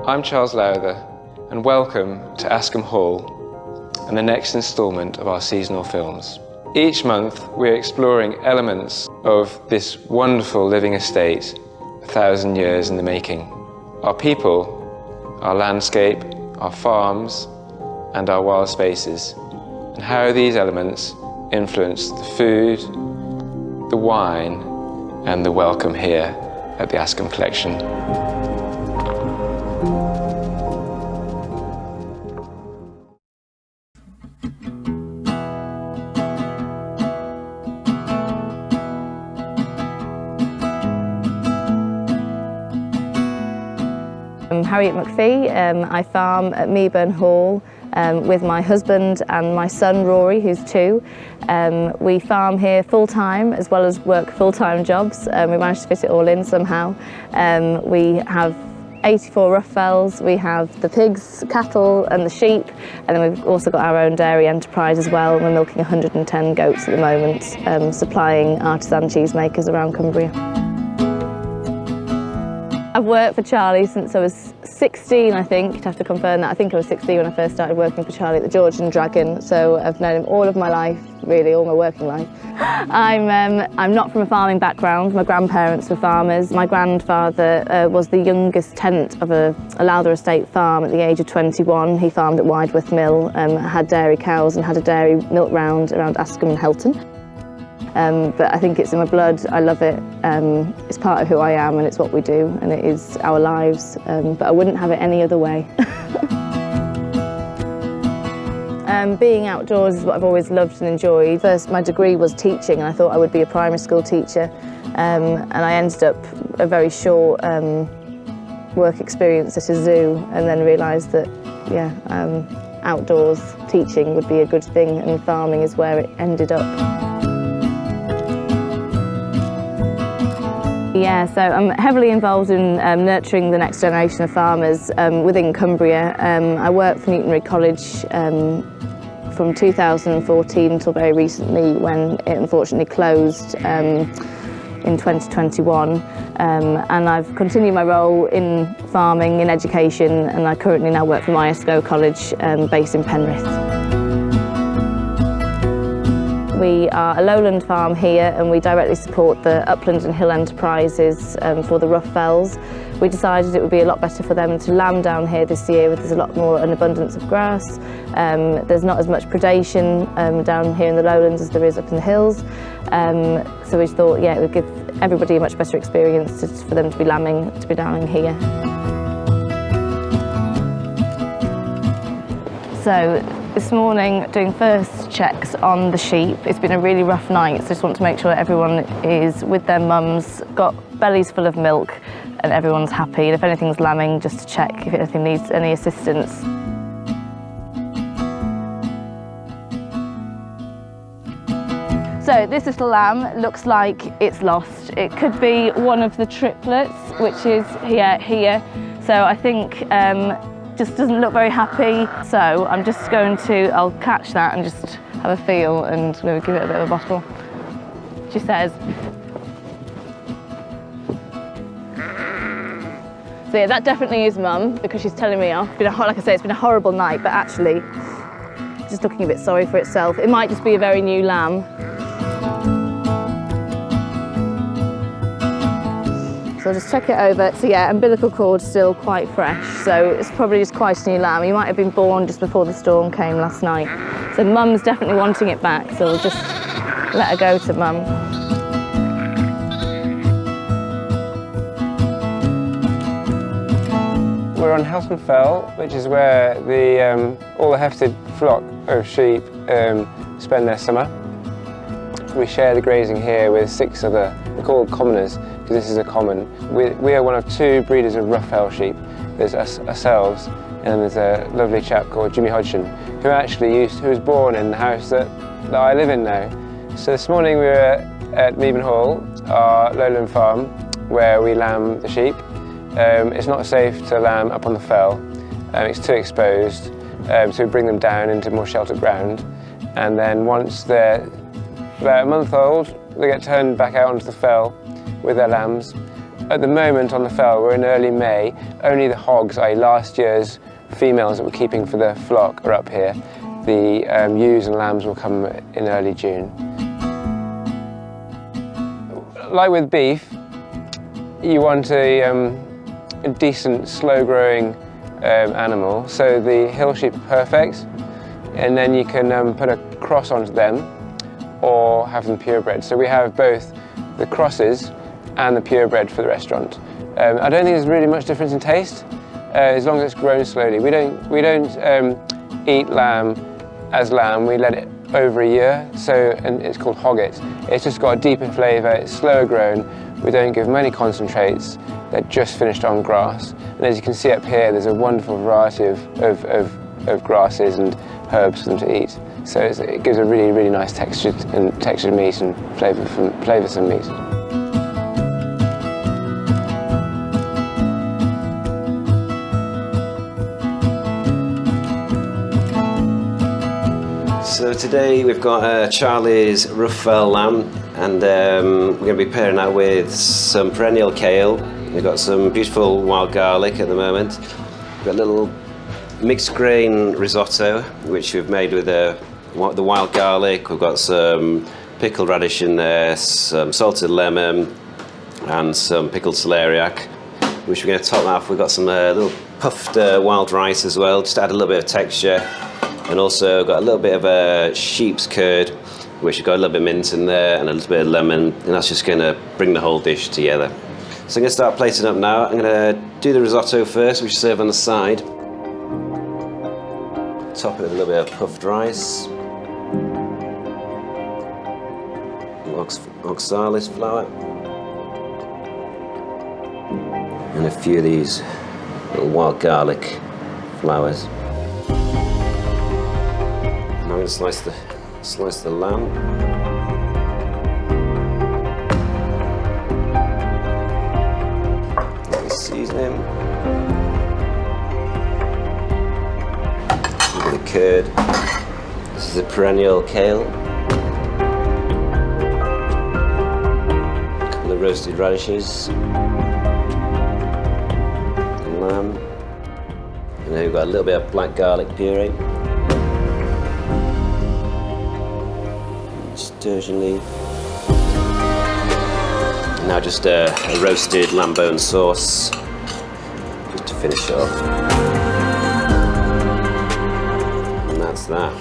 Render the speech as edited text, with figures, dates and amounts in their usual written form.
I'm Charles Lowther, and welcome to Ascam Hall and the next instalment of our seasonal films. Each month we're exploring elements of this wonderful living estate, 1,000 years in the making. Our people, our landscape, our farms and our wild spaces, and how these elements influence the food, the wine and the welcome here at the Ascam Collection. I'm Harriet McPhee. I farm at Meaburn Hall with my husband and my son Rory, who's 2. We farm here full-time as well as work full-time jobs. We managed to fit it all in somehow. We have 84 rough fells, we have the pigs, cattle and the sheep, and then we've also got our own dairy enterprise as well. We're milking 110 goats at the moment, supplying artisan cheesemakers around Cumbria. I've worked for Charlie since I was 16, I think. You'd have to confirm that. I think I was 16 when I first started working for Charlie at the Georgian Dragon, so I've known him all of my life, really, all my working life. I'm not from a farming background. My grandparents were farmers. My grandfather was the youngest tenant of a Lowther estate farm at the age of 21. He farmed at Widworth Mill, had dairy cows and had a dairy milk round around Ascam and Helton. But I think it's in my blood. I love it. It's part of who I am and it's what we do and it is our lives, but I wouldn't have it any other way. Being outdoors is what I've always loved and enjoyed. First, my degree was teaching and I thought I would be a primary school teacher, and I ended up a very short work experience at a zoo and then realised that, outdoors teaching would be a good thing and farming is where it ended up. Yeah, so I'm heavily involved in nurturing the next generation of farmers within Cumbria. I worked for Newtonbury College from 2014 until very recently when it unfortunately closed in 2021. And I've continued my role in farming, in education, and I currently now work for Ascam College based in Penrith. We are a lowland farm here and we directly support the upland and hill enterprises for the rough fells. We decided it would be a lot better for them to lamb down here this year, there's a lot more an abundance of grass. There's not as much predation down here in the lowlands as there is up in the hills. So we thought, it would give everybody a much better experience for them to be lambing, to be down here. So this morning, doing first checks on the sheep. It's been a really rough night, so I just want to make sure that everyone is with their mums, got bellies full of milk, and everyone's happy. And if anything's lambing, just to check if anything needs any assistance. So this little lamb looks like it's lost. It could be one of the triplets, which is here. So I think just doesn't look very happy, so I'm just going to, I'll catch that and just have a feel and maybe give it a bit of a bottle. She says. So yeah, that definitely is Mum because she's telling me off. Like I say, it's been a horrible night, but actually, just looking a bit sorry for itself. It might just be a very new lamb. So I'll just check it over. So yeah, umbilical cord still quite fresh, so it's probably just quite a new lamb. He might have been born just before the storm came last night. So Mum's definitely wanting it back, so we'll just let her go to Mum. We're on Helton Fell, which is where all the hefted flock of sheep spend their summer. We share the grazing here with 6 other, they're called commoners, because this is a common. We are one of 2 breeders of rough fell sheep. There's ourselves, and there's a lovely chap called Jimmy Hodgson, who was born in the house that I live in now. So this morning we were at Meaburn Hall, our lowland farm, where we lamb the sheep. It's not safe to lamb up on the fell, it's too exposed, so we bring them down into more sheltered ground, and then once they're about a month old, they get turned back out onto the fell with their lambs, At the moment on the fell, we're in early May. Only the hogs, i.e. last year's females that we're keeping for the flock, are up here. The ewes and lambs will come in early June. Like with beef, you want a decent, slow-growing animal. So the hill sheep are perfect, and then you can put a cross onto them or have them purebred. So we have both the crosses and the purebred for the restaurant. I don't think there's really much difference in taste, as long as it's grown slowly. We don't eat lamb as lamb. We let it over a year, and it's called hogget. It's just got a deeper flavour. It's slower grown. We don't give them any concentrates. They're just finished on grass. And as you can see up here, there's a wonderful variety of grasses and herbs for them to eat. So it gives a really, really nice textured meat and flavoursome meat. So today we've got Charlie's rough fell lamb, and we're going to be pairing that with some perennial kale. We've got some beautiful wild garlic at the moment. We've got a little mixed grain risotto, which we've made with the wild garlic. We've got some pickled radish in there, some salted lemon, and some pickled celeriac, which we're going to top that off. We've got some little puffed wild rice as well, just to add a little bit of texture. And also got a little bit of a sheep's curd, which has got a little bit of mint in there and a little bit of lemon, and that's just going to bring the whole dish together. So I'm going to start plating up now. I'm going to do the risotto first, which is served on the side. Top it with a little bit of puffed rice, oxalis flour, and a few of these little wild garlic flowers. I'm going to slice the lamb. Seasoning. A bit of curd. This is a perennial kale. A couple of roasted radishes. Lamb. And then we've got a little bit of black garlic puree. Sturgeon leaf. Now just a roasted lamb bone sauce, just to finish it off. And that's that.